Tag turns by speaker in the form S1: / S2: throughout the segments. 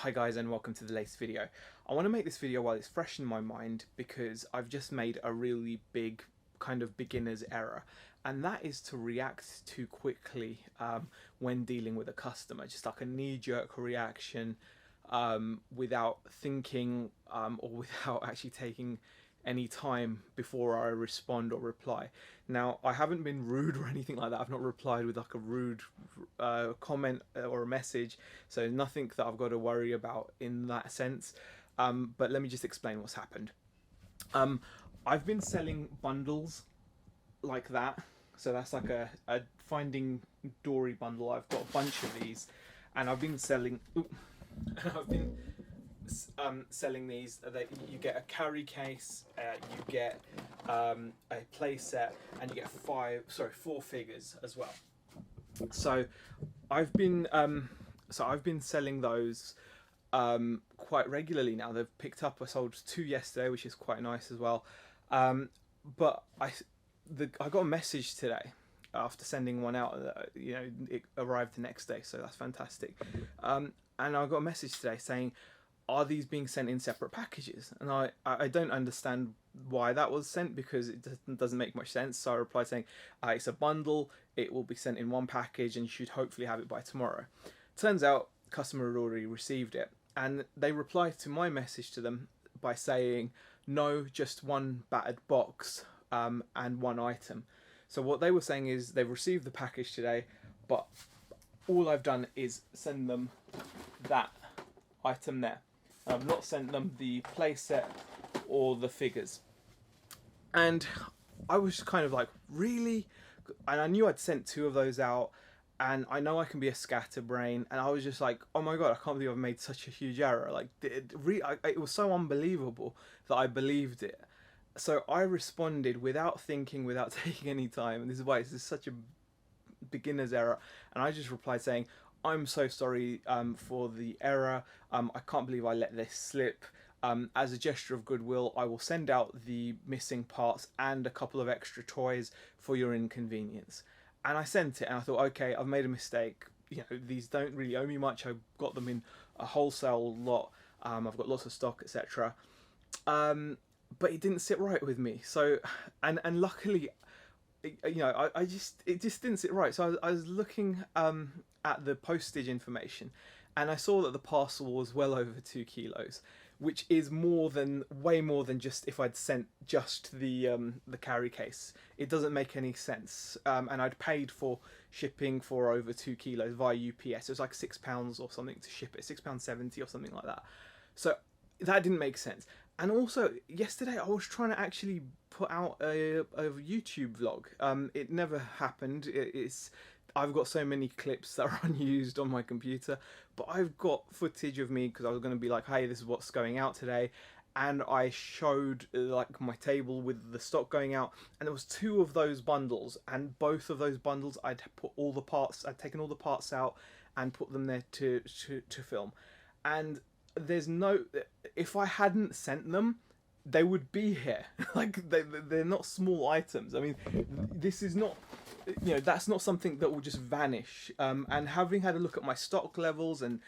S1: Hi guys, and welcome to the latest video. I want to make this video while it's fresh in my mind because I've just made a really big kind of beginner's error, and that is to react too quickly when dealing with a customer, just like a knee-jerk reaction without thinking or without actually taking any time before I respond or reply. Now, I haven't been rude or anything like that. I've not replied with like a rude comment or a message, so nothing that I've got to worry about in that sense. But let me just explain what's happened. I've been selling bundles like that. So that's like a Finding Dory bundle. I've got a bunch of these, and I've been selling. I've been selling these. That you get a carry case, you get a play set, and you get four figures as well. So I've been selling those quite regularly now. They've picked up. I sold 2 yesterday, which is quite nice as well. But I got a message today after sending one out. It arrived the next day, so that's fantastic. And I got a message today saying, are these being sent in separate packages? And I don't understand why that was sent, because it doesn't make much sense. So I replied saying, it's a bundle, it will be sent in one package and you should hopefully have it by tomorrow. Turns out customer had already received it, and they replied to my message to them by saying, no, just one battered box and one item. So what they were saying is they've received the package today, but all I've done is send them that item there. I've not sent them the playset or the figures. And I was kind of like, really? And I knew I'd sent 2 of those out, and I know I can be a scatterbrain, and I was just like, oh my god, I can't believe I've made such a huge error. Like, it was so unbelievable that I believed it. So I responded without thinking, without taking any time, and this is why this is such a beginner's error. And I just replied saying, I'm so sorry for the error. I can't believe I let this slip. As a gesture of goodwill, I will send out the missing parts and a couple of extra toys for your inconvenience. And I sent it, and I thought, okay, I've made a mistake. These don't really owe me much. I got them in a wholesale lot. I've got lots of stock, etc. But it didn't sit right with me. So, and luckily, it just didn't sit right. So I was looking at the postage information, and I saw that the parcel was well over 2 kilos, which is way more than just if I'd sent just the carry case. It doesn't make any sense. And I'd paid for shipping for over 2 kilos via UPS. It was like £6 or something to ship it, £6.70 or something like that. So that didn't make sense. And also, yesterday I was trying to actually put out a YouTube vlog. It never happened. I've got so many clips that are unused on my computer, but I've got footage of me, because I was going to be like, hey, this is what's going out today. And I showed like my table with the stock going out, and there was 2 of those bundles, and both of those bundles I'd taken all the parts out and put them there to film. And if I hadn't sent them, they would be here. Like, they're not small items. I mean, this is not, that's not something that will just vanish. And having had a look at my stock levels and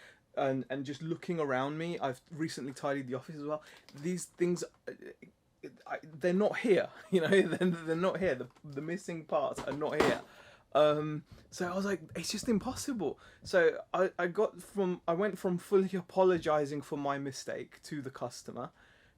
S1: just looking around me, I've recently tidied the office as well. These things, they're not here. They're not here. The missing parts are not here. So I was like, it's just impossible. So I went from fully apologizing for my mistake to the customer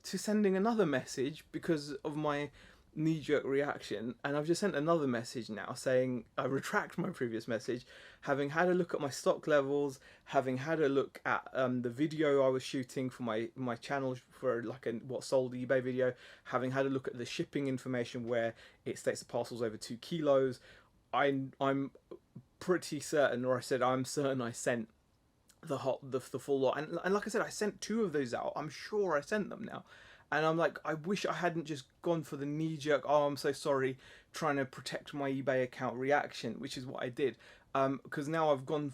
S1: to sending another message because of my knee-jerk reaction. And I've just sent another message now saying I retract my previous message, having had a look at my stock levels, having had a look at the video I was shooting for my channel for like what sold eBay video, having had a look at the shipping information where it states the parcel's over 2 kilos. I'm pretty certain, or I said I'm certain, I sent the full lot, and like I said, I sent 2 of those out. I'm sure I sent them now, and I'm like, I wish I hadn't just gone for the knee-jerk, oh, I'm so sorry, trying to protect my eBay account reaction, which is what I did. Because now I've gone,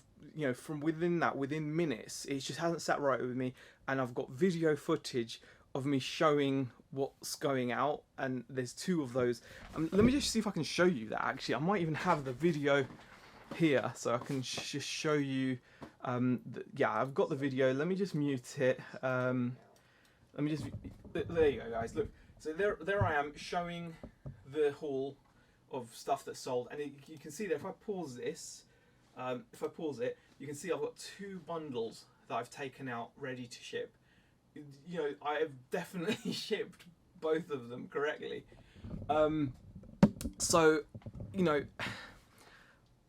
S1: from within minutes, it just hasn't sat right with me, and I've got video footage of me showing what's going out, and there's 2 of those. Let me just see if I can show you that. Actually, I might even have the video here so I can just show you. Yeah, I've got the video. Let me just mute it. Let me just. There you go, guys. Look. So there I am showing the haul of stuff that's sold, and you can see that if I pause this, if I pause it, you can see I've got 2 bundles that I've taken out ready to ship. You know, I have definitely shipped both of them correctly. So, you know,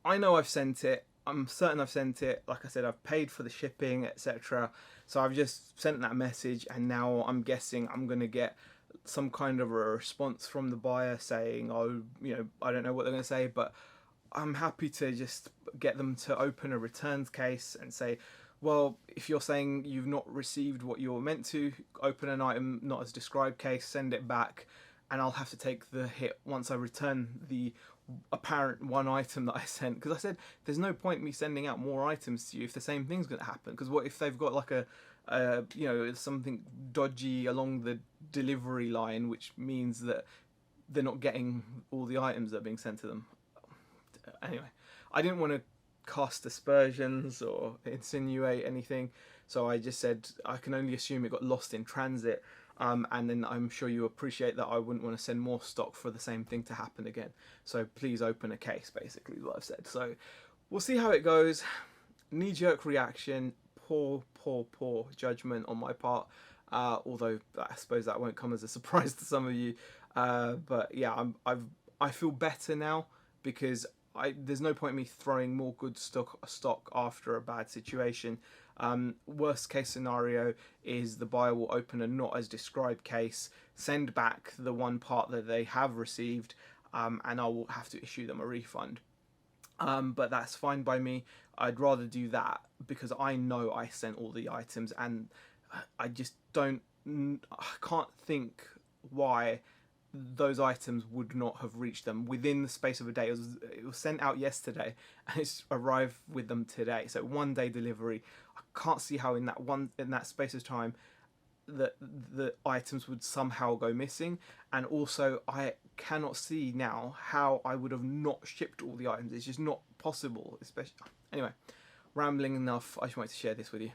S1: I know I've sent it. I'm certain I've sent it. Like I said, I've paid for the shipping, etc. So I've just sent that message, and now I'm guessing I'm going to get some kind of a response from the buyer saying, oh, you know, I don't know what they're going to say, but I'm happy to just get them to open a returns case and say, well, if you're saying you've not received what you're meant to, open an item not as described case, send it back, and I'll have to take the hit once I return the apparent 1 item that I sent. Because I said there's no point me sending out more items to you if the same thing's going to happen. Because what if they've got like you know, something dodgy along the delivery line, which means that they're not getting all the items that are being sent to them. Anyway, I didn't want to cast aspersions or insinuate anything, so I just said I can only assume it got lost in transit, and then I'm sure you appreciate that I wouldn't want to send more stock for the same thing to happen again, so please open a case, basically is what I've said. So we'll see how it goes. Knee-jerk reaction, poor judgment on my part, although I suppose that won't come as a surprise to some of you, but yeah, I feel better now, because there's no point in me throwing more good stock after a bad situation. Worst case scenario is the buyer will open a not as described case, send back the 1 part that they have received, and I will have to issue them a refund. But that's fine by me. I'd rather do that because I know I sent all the items, and I just I can't think why those items would not have reached them within the space of a day. It was sent out yesterday and it's arrived with them today. So 1 day delivery. I can't see how in that space of time that the items would somehow go missing. And also I cannot see now how I would have not shipped all the items. It's just not possible, especially. Anyway, rambling enough. I just wanted to share this with you.